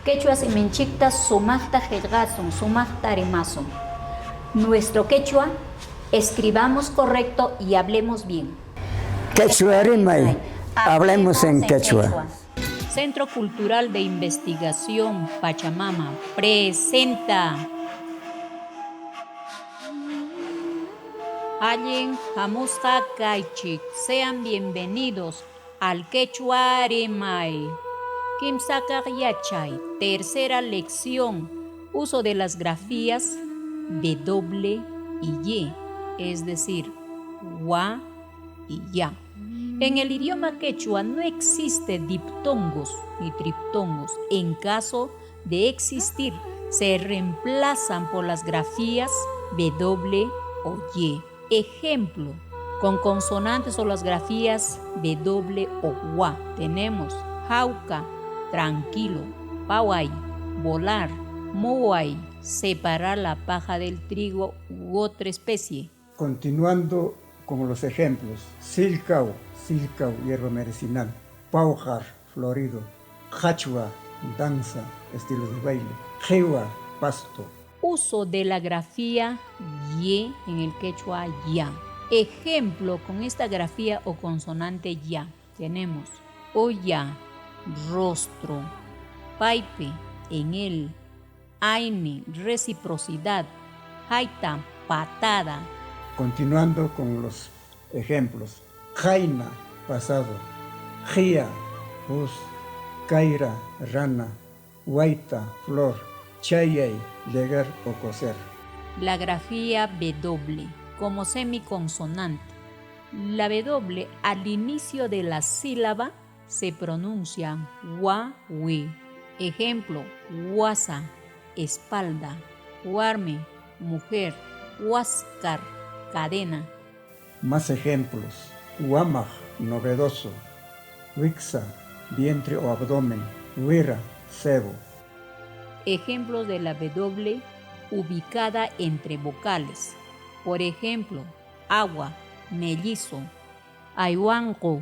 Quechua simenchikta sumaqta qillqasun, sumaqta rimasun. Nuestro quechua, escribamos correcto y hablemos bien. Quechua rimay, hablemos en quechua. Centro Cultural de Investigación Pachamama presenta Allen Hamusqa Kaychik. Sean bienvenidos al Quechua Rimay. Kimsakaq Yachay, tercera lección, uso de las grafías W y Y, es decir, wa y ya. En el idioma quechua no existe diptongos ni triptongos. En caso de existir, se reemplazan por las grafías W o Y. Ejemplo, con consonantes o las grafías W o wa tenemos jauca, tranquilo, pauay, volar, muay, separar la paja del trigo u otra especie. Continuando con los ejemplos, silcau, hierba medicinal, paujar, florido, hachua, danza, estilo de baile, jewa, pasto. Uso de la grafía Y en el quechua ya. Ejemplo con esta grafía o consonante ya. Tenemos olla, rostro, paipe, en él, aine, reciprocidad, jaita, patada. Continuando con los ejemplos, jaina, pasado, gia, bus, caira, rana, huaita, flor, chayay, llegar o coser. La grafía W como semiconsonante. La W al inicio de la sílaba se pronuncia wa, wi. Ejemplo, guasa, espalda, huarme, mujer, huáscar, cadena. Más ejemplos, huamaj, novedoso, wixa, vientre o abdomen, huira, cebo. Ejemplos de la W ubicada entre vocales. Por ejemplo, agua, mellizo, ayhuanco,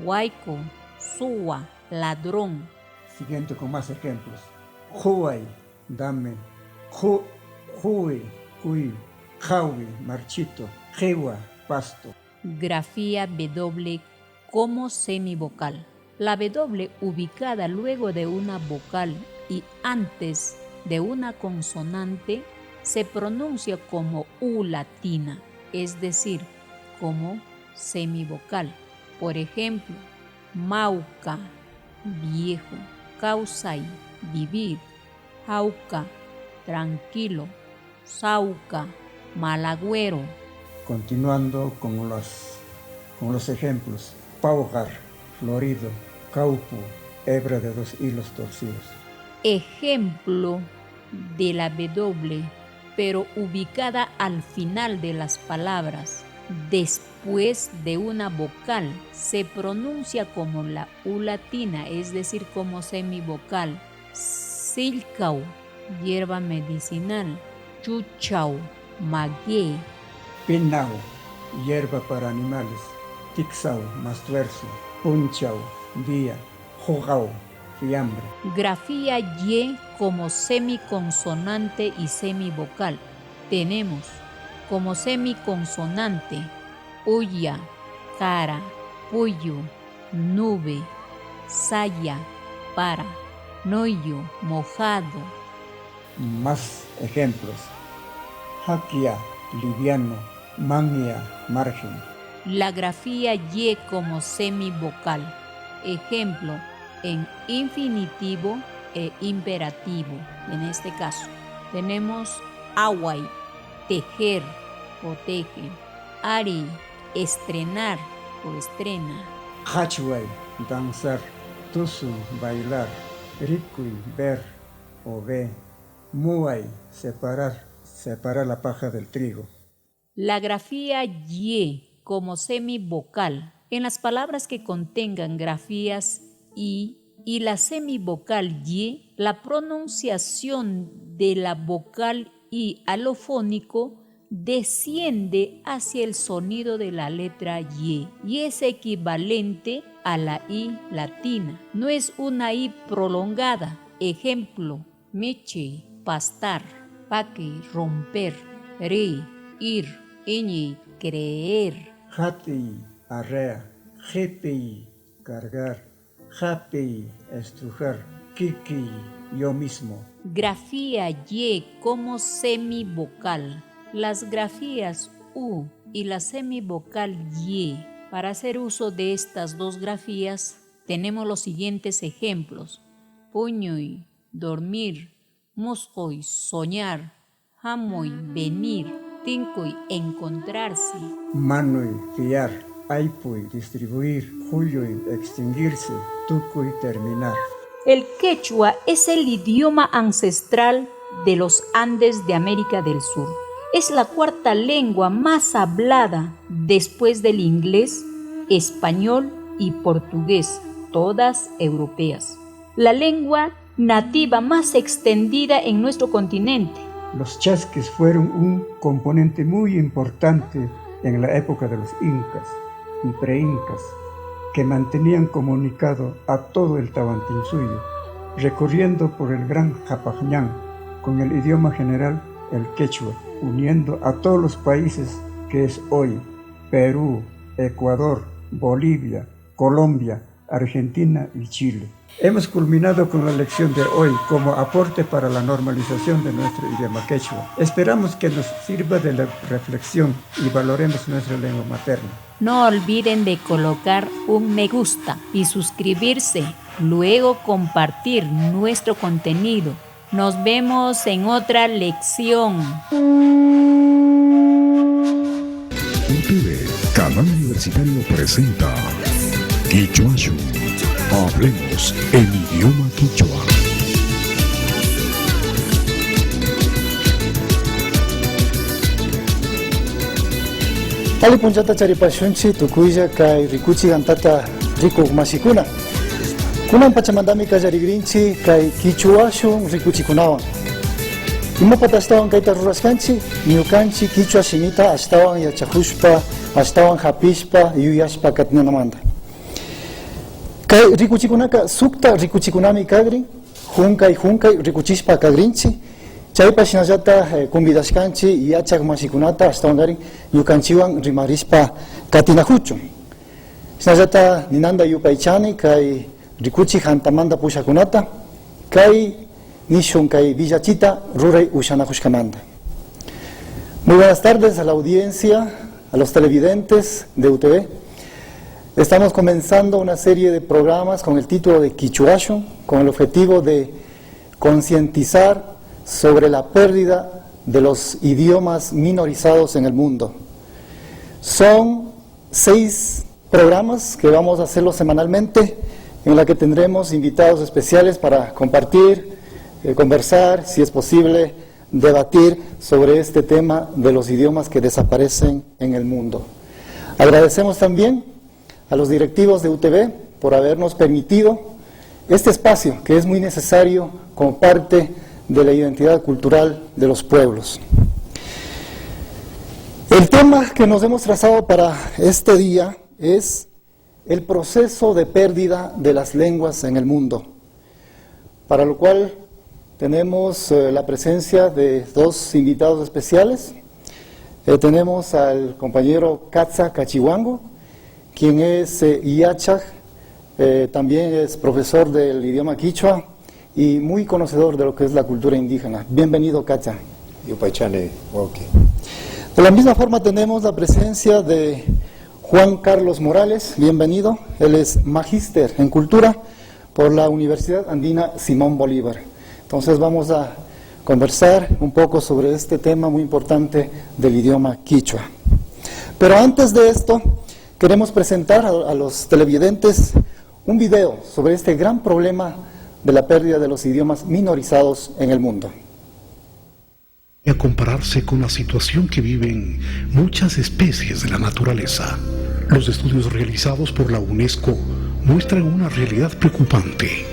huayco, suwa, ladrón. Siguiente con más ejemplos. Huay, dame. Hui, cuy. Jawi, marchito. Jewa, pasto. Grafía W como semivocal. La W ubicada luego de una vocal y antes de una consonante se pronuncia como U latina, es decir, como semivocal. Por ejemplo, mauca, viejo, causay, vivir, jauca, tranquilo, sauca, malagüero. Continuando con los ejemplos, paujar, florido, caupu, hebra de 2 hilos torcidos. Ejemplo de la W, pero ubicada al final de las palabras, después de una vocal, se pronuncia como la U latina, es decir, como semivocal. Silcau, hierba medicinal. Chuchau, maguey. Pinau, hierba para animales. Tixau, mastuerzo. Punchau, día. Jugau, fiambre. Grafía Y como semiconsonante y semivocal. Tenemos como semiconsonante uya, cara, puyo, nube, saya, para, noyo, mojado. Más ejemplos. Hakia, liviano. Mangia, margen. La grafía Y como semivocal. Ejemplo en infinitivo e imperativo. En este caso tenemos away, tejer o teje. Ari, estrenar o estrena. Hachuay, danzar. Tusu, bailar. Ricui, ver o ve. Muay, separar la paja del trigo. La grafía Y como semivocal. En las palabras que contengan grafías y la semivocal Y, la pronunciación de la vocal I alofónico desciende hacia el sonido de la letra Y es equivalente a la I latina. No es una I prolongada, ejemplo, michi, pastar, paqui, romper, ri, ir, iñi, creer. Hati, arrea, jepi, cargar, japi, estrujar, kiki, yo mismo. Grafía Y como semivocal. Las grafías U y la semivocal Y. Para hacer uso de estas dos grafías, tenemos los siguientes ejemplos. Puñoy, dormir, muscoy, soñar, hamoy, venir, tincoy, encontrarse. Manoy, fiar, aipuy, distribuir, juyoy, extinguirse, tucuy, terminar. El quechua es el idioma ancestral de los Andes de América del Sur. Es la cuarta lengua más hablada después del inglés, español y portugués, todas europeas. La lengua nativa más extendida en nuestro continente. Los chasques fueron un componente muy importante en la época de los incas y preincas, que mantenían comunicado a todo el Tahuantinsuyo, recorriendo por el Gran Japajñán con el idioma general, el quechua, uniendo a todos los países que es hoy Perú, Ecuador, Bolivia, Colombia, Argentina y Chile. Hemos culminado con la lección de hoy como aporte para la normalización de nuestro idioma quechua. Esperamos que nos sirva de la reflexión y valoremos nuestra lengua materna. No olviden de colocar un me gusta y suscribirse, luego compartir nuestro contenido. Nos vemos en otra lección. UTV, Canal Universitario presenta Quichuashu. Hablemos en idioma quichua. Ali punchata charipashunchi tukuya kay rikuchi gantata riku masikuna. Kunan pachamandami kallarigrinchi kay quichuashun rikuchikunawan. Imapata ashtawan kayta ruraskanchi, ñukanchi quichua simita ashtawan yachakushpa, ashtawan hapishpa, yuyashpa katninamanta. Kay rikuchikunaka sukta rikuchikunami kagrin, hunkay rikuchishpa kagrinchi, chaypa shinallata convidashkanchi yachak masikunata ashtawangarin ñukanchiwan rimarispa katinajuchu. Shinallata ninanda yupaychani kay rikuchi hantamanta pushakunata, kay nishun kay villachita ruray ushanajushkamanta. Muy buenas tardes a la audiencia, a los televidentes de UTV. Estamos comenzando una serie de programas con el título de Quichuashu, con el objetivo de concientizar sobre la pérdida de los idiomas minorizados en el mundo. Son 6 programas que vamos a hacerlo semanalmente, en la que tendremos invitados especiales para compartir, conversar, si es posible, debatir sobre este tema de los idiomas que desaparecen en el mundo. Agradecemos también a los directivos de UTV por habernos permitido este espacio que es muy necesario como parte de la identidad cultural de los pueblos. El tema que nos hemos trazado para este día es el proceso de pérdida de las lenguas en el mundo, para lo cual tenemos la presencia de 2 invitados especiales. Tenemos al compañero Katza Cachihuango, quien es Iachaj, también es profesor del idioma quichua y muy conocedor de lo que es la cultura indígena. Bienvenido, Katza. De la misma forma tenemos la presencia de Juan Carlos Morales, bienvenido. Él es magíster en cultura por la Universidad Andina Simón Bolívar. Entonces vamos a conversar un poco sobre este tema muy importante del idioma quichua. Pero antes de esto, queremos presentar a los televidentes un video sobre este gran problema de la pérdida de los idiomas minorizados en el mundo. A compararse con la situación que viven muchas especies de la naturaleza, los estudios realizados por la UNESCO muestran una realidad preocupante.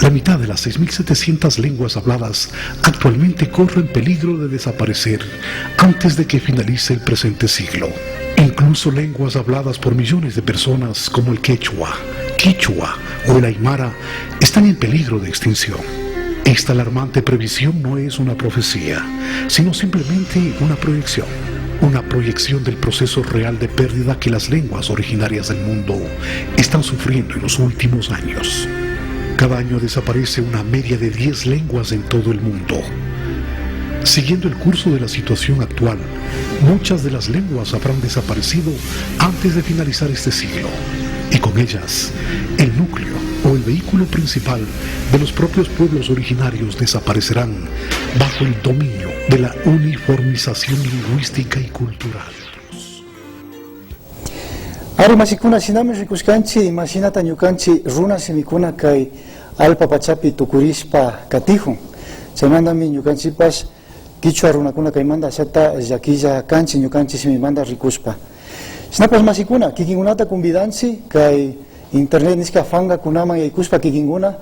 La mitad de las 6.700 lenguas habladas actualmente corren peligro de desaparecer antes de que finalice el presente siglo. Incluso lenguas habladas por millones de personas como el quechua, quichua o el aymara están en peligro de extinción. Esta alarmante previsión no es una profecía, sino simplemente una proyección del proceso real de pérdida que las lenguas originarias del mundo están sufriendo en los últimos años. Cada año desaparece una media de 10 lenguas en todo el mundo. Siguiendo el curso de la situación actual, muchas de las lenguas habrán desaparecido antes de finalizar este siglo, y con ellas, el núcleo o el vehículo principal de los propios pueblos originarios desaparecerán bajo el dominio de la uniformización lingüística y cultural. Ari masikuna sinami rikuskanchi imashinata ñukanchi runa simikuna kay alpa pachapi tukurispa katijun. Chaymantami ñukanchipas Quichua runakuna kaymanta ashata llakilla kanchi ñukanchi simimanta rikuspa. Shinapas masikuna kikinkunata convidanchi kay internet niska fanga kunaman yaykuspa kikinkuna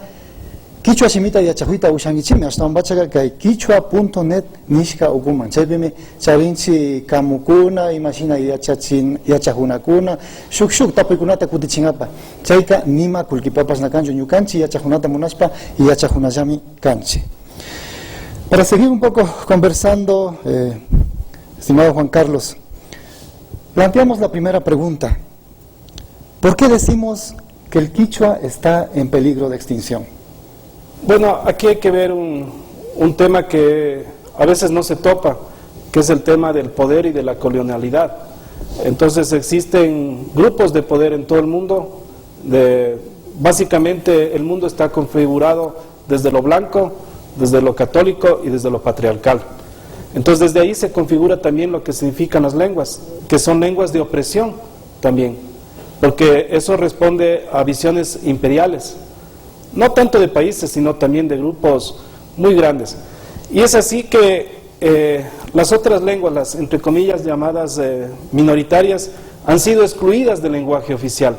Quichua simita yachakuyta ushankichimi ashtawanpachaqa kay quichua.net niska ukuman. Chaypimi charinchi kamukuna imashina yachakunakuna shuk tapuykunata kutichinapa. Chayka nima kullkipapas na kanchu ñukanchi yachakunata munaspa y yachajunallami kanchi. Para seguir un poco conversando, estimado Juan Carlos, planteamos la primera pregunta. ¿Por qué decimos que el quichua está en peligro de extinción? Bueno, aquí hay que ver un tema que a veces no se topa, que es el tema del poder y de la colonialidad. Entonces existen grupos de poder en todo el mundo. Básicamente el mundo está configurado desde lo blanco, desde lo católico y desde lo patriarcal. Entonces desde ahí se configura también lo que significan las lenguas, que son lenguas de opresión también, porque eso responde a visiones imperiales, no tanto de países, sino también de grupos muy grandes. Y es así que las otras lenguas, las entre comillas llamadas minoritarias, han sido excluidas del lenguaje oficial.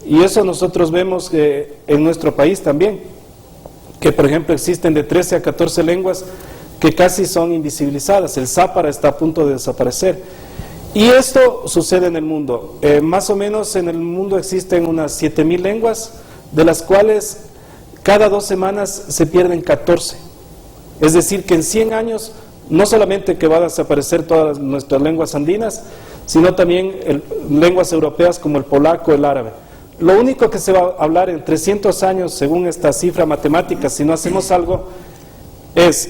Y eso nosotros vemos que en nuestro país también, que por ejemplo existen de 13 a 14 lenguas que casi son invisibilizadas. El zápara está a punto de desaparecer. Y esto sucede en el mundo. Más o menos en el mundo existen unas 7,000 lenguas, de las cuales cada 2 semanas se pierden 14. Es decir, que en 100 años no solamente que va a desaparecer todas nuestras lenguas andinas, sino también lenguas europeas como el polaco, el árabe. Lo único que se va a hablar en 300 años, según esta cifra matemática, si no hacemos algo, es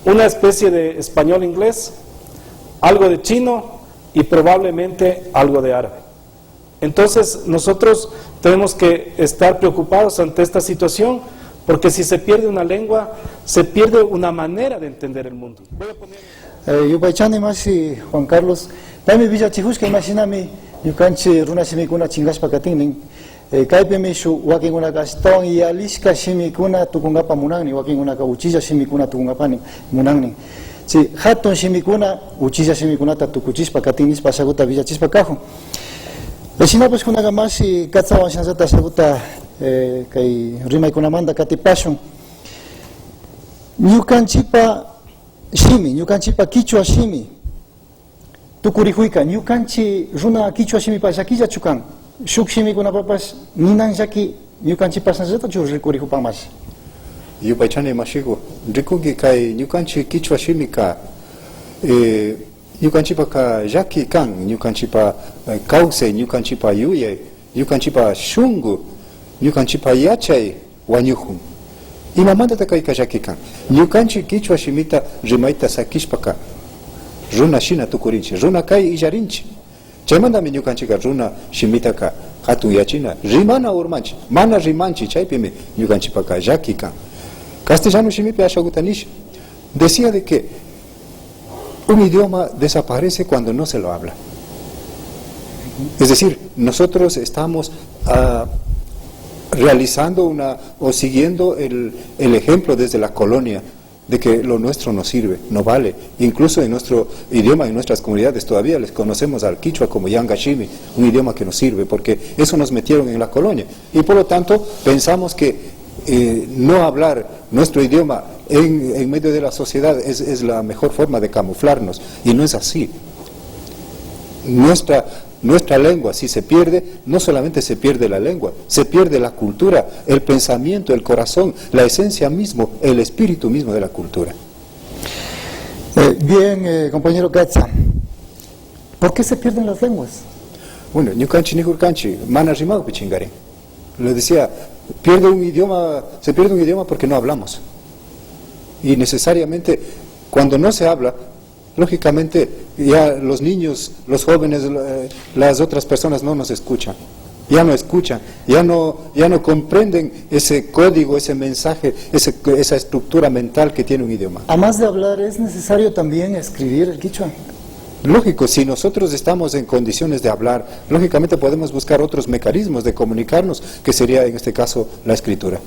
una especie de español-inglés, algo de chino y probablemente algo de árabe. Entonces nosotros tenemos que estar preocupados ante esta situación, porque si se pierde una lengua, se pierde una manera de entender el mundo. Yupaychani masi Juan Carlos, dame villa chihuska imaginami yukanchi runa simikuna chingaspa katinin. Kaypimi shu wakinkunaka astawan yalishka shimikuna tukungapa munanni, wakinkunaka uchilla shimikuna tukungapani munanni. Si hatun shimikuna uchilla shimikunata tukuchispa katinispa saguta villachispa kajun. Shinapas kunaka masi katsawan shinasata saguta kay rimaykunamanta katipashun. Ñukanchipa quichua shimi tukurikuyka ñukanchi runa quichua shimipa llakilla chukan. Shuk shimikunapapas ninan llaki ñukanchipas nasllatachu rikurikupanmas. Yupaychani mashiku rikunki kay ñukanchi quichua shimika ñukanchipaka llaki kan, ñukanchipa kawsay, ñukanchipa yuyay, ñukanchipa shungu, ñukanchipa yachay wañuhun. Imamantata kayka llaki kan. Ñukanchi quichua shimita rimayta sakishpaka runa shina tukurinchi, runa kay illarinchi. Chaymantami ñukanchika runa shimitaka hatun yachina rimana urmanchi, mana rimanchi, chaypimi ñukanchipaka llaki kan. Castellano shimipi ashagutanish decía de que un idioma desaparece cuando no se lo habla. Es decir, nosotros estamos realizando o siguiendo el ejemplo desde la colonia de que lo nuestro no sirve, no vale. Incluso en nuestro idioma, en nuestras comunidades todavía les conocemos al quichua como yangashimi, un idioma que no sirve, porque eso nos metieron en la colonia. Y por lo tanto pensamos que no hablar nuestro idioma en medio de la sociedad es la mejor forma de camuflarnos, y no es así. Nuestra nuestra lengua, si se pierde, no solamente se pierde la lengua, se pierde la cultura, el pensamiento, el corazón, la esencia mismo, el espíritu mismo de la cultura. Bien, compañero Gatza, ¿por qué se pierden las lenguas? Bueno, ñucanchi nijurcanchi, mana rimau pichingari. Le decía, se pierde un idioma porque no hablamos. Y necesariamente, cuando no se habla, lógicamente ya los niños, los jóvenes, las otras personas no nos escuchan. Ya no escuchan, ya no comprenden ese código, ese mensaje, esa estructura mental que tiene un idioma. Además de hablar, ¿es necesario también escribir el quichua? Lógico, si nosotros estamos en condiciones de hablar, lógicamente podemos buscar otros mecanismos de comunicarnos, que sería en este caso la escritura.